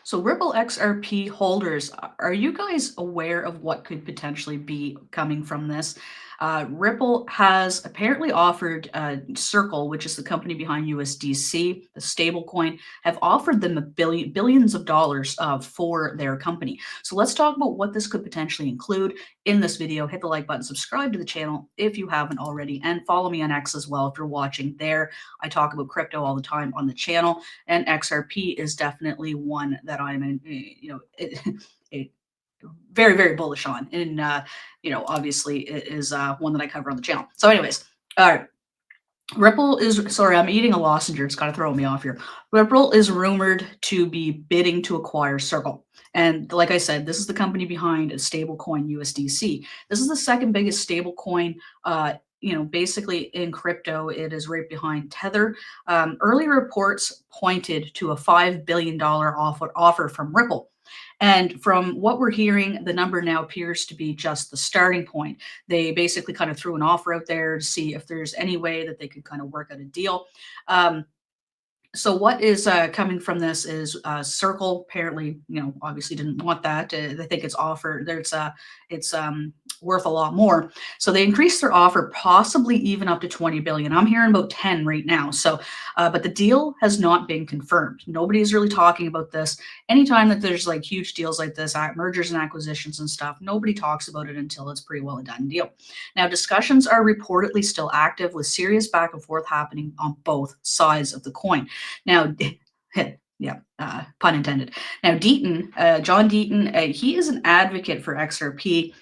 So Ripple XRP holders, are you guys aware of what could potentially be coming from this? Ripple has apparently offered Circle, which is the company behind USDC, the stablecoin, have offered them billions of dollars for their company. So let's talk about what this could potentially include in this video. Hit the like button, subscribe to the channel if you haven't already, and follow me on X as well if you're watching there. I talk about crypto all the time on the channel, and XRP is definitely one that I'm in, very, very bullish on. And, obviously it is one that I cover on the channel. So anyways, all right. Ripple is, sorry, I'm eating a lozenge. It's kind of throwing me off here. Ripple is rumored to be bidding to acquire Circle. And like I said, this is the company behind a stablecoin USDC. This is the second biggest stablecoin, basically in crypto. It is right behind Tether. Early reports pointed to a $5 billion offer from Ripple. And from what we're hearing, the number now appears to be just the starting point. They basically kind of threw an offer out there to see if there's any way that they could kind of work out a deal. So what is coming from this is Circle apparently, obviously didn't want that. They think it's offered. It's worth a lot more. So they increased their offer, possibly even up to 20 billion. I'm hearing about 10 right now. So, but the deal has not been confirmed. Nobody's really talking about this. Anytime that there's like huge deals like this, mergers and acquisitions and stuff, nobody talks about it until it's pretty well a done deal. Now, discussions are reportedly still active with serious back and forth happening on both sides of the coin. Now, yeah, pun intended. Now, John Deaton, he is an advocate for XRP,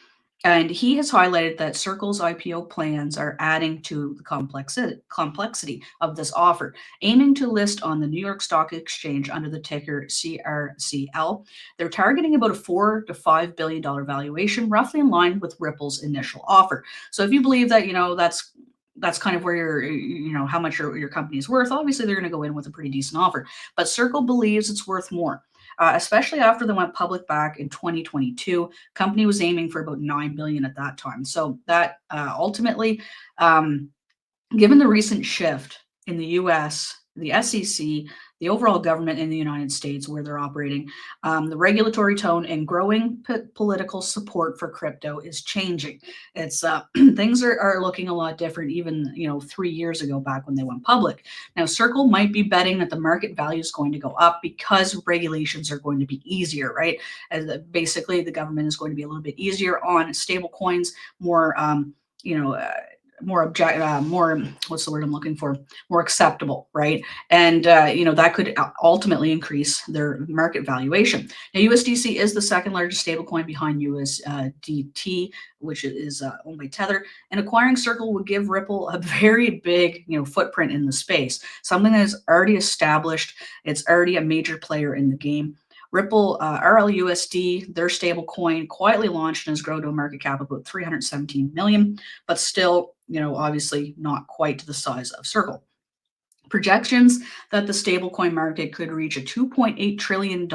and he has highlighted that Circle's IPO plans are adding to the complexity of this offer, aiming to list on the New York Stock Exchange under the ticker CRCL. They're targeting about a $4 to $5 billion valuation, roughly in line with Ripple's initial offer. So if you believe that, that's kind of where how much your company is worth. Obviously, they're going to go in with a pretty decent offer, but Circle believes it's worth more. Especially after they went public back in 2022, company was aiming for about 9 billion at that time. So that ultimately, given the recent shift in the U.S., the SEC, the overall government in the United States where they're operating, the regulatory tone and growing political support for crypto is changing. It's things are looking a lot different even 3 years ago back when they went public. Now Circle might be betting that the market value is going to go up because regulations are going to be easier, right? As basically the government is going to be a little bit easier on stable coins, more more what's the word I'm looking for? More acceptable, right? And that could ultimately increase their market valuation. Now, USDC is the second largest stablecoin behind USDT, which is owned by Tether. And acquiring Circle would give Ripple a very big, footprint in the space, something that is already established. It's already a major player in the game. Ripple RLUSD, their stable coin, quietly launched and has grown to a market cap of about 317 million, but still, obviously not quite to the size of Circle. Projections that the stablecoin market could reach a $2.8 trillion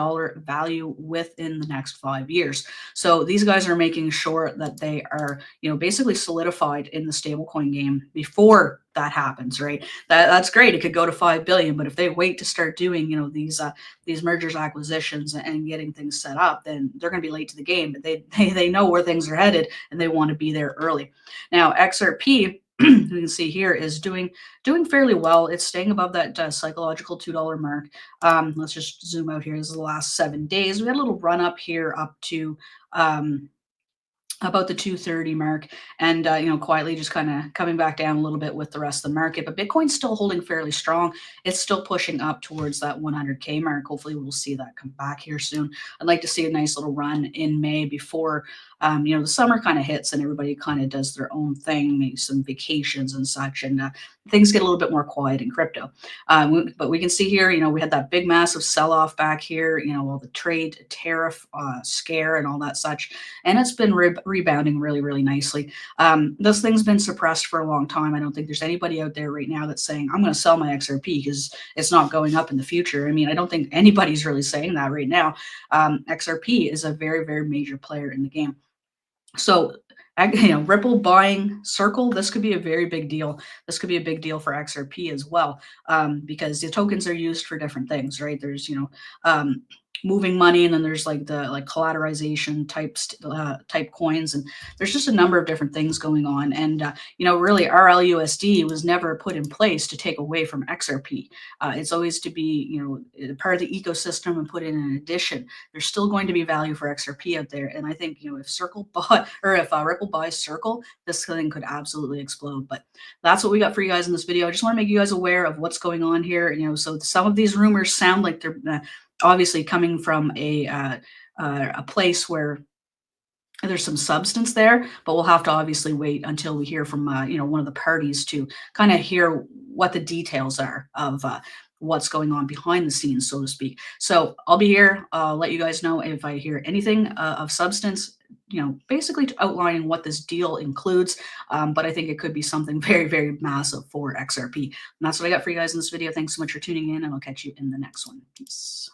value within the next 5 years. So these guys are making sure that they are, basically solidified in the stablecoin game before that happens, right? That's great. It could go to 5 billion, but if they wait to start doing, these mergers, acquisitions, and getting things set up, then they're going to be late to the game. But they know where things are headed, and they want to be there early. Now, XRP, you can see here, is doing fairly well. It's staying above that psychological $2 mark. Let's just zoom out here. This is the last 7 days. We had a little run up here up to about the 230 mark, and quietly just kind of coming back down a little bit with the rest of the market. But Bitcoin's still holding fairly strong. It's still pushing up towards that 100K mark. Hopefully we'll see that come back here soon. I'd like to see a nice little run in May before the summer kind of hits and everybody kind of does their own thing, maybe some vacations and such, and things get a little bit more quiet in crypto. But we can see here, we had that big massive sell-off back here, all the trade tariff scare and all that such, and it's been rebounding really, really nicely. This thing's been suppressed for a long time. I don't think there's anybody out there right now that's saying, I'm going to sell my XRP because it's not going up in the future. I mean, I don't think anybody's really saying that right now. XRP is a very, very major player in the game. So, Ripple buying Circle, this could be a very big deal. This could be a big deal for XRP as well, because the tokens are used for different things, right? There's, moving money, and then there's like the collateralization type coins, and there's just a number of different things going on. And really, RLUSD was never put in place to take away from XRP. It's always to be part of the ecosystem and put in an addition. There's still going to be value for XRP out there, and I think if Circle bought or if Ripple buys Circle, this thing could absolutely explode. But that's what we got for you guys in this video. I just want to make you guys aware of what's going on here. So some of these rumors sound like they're obviously coming from a place where there's some substance there, but we'll have to obviously wait until we hear from one of the parties to kind of hear what the details are of what's going on behind the scenes, so to speak. So I'll be here. I'll let you guys know if I hear anything of substance, basically outlining what this deal includes. But I think it could be something very, very massive for XRP. And that's what I got for you guys in this video. Thanks so much for tuning in, and I'll catch you in the next one. Peace.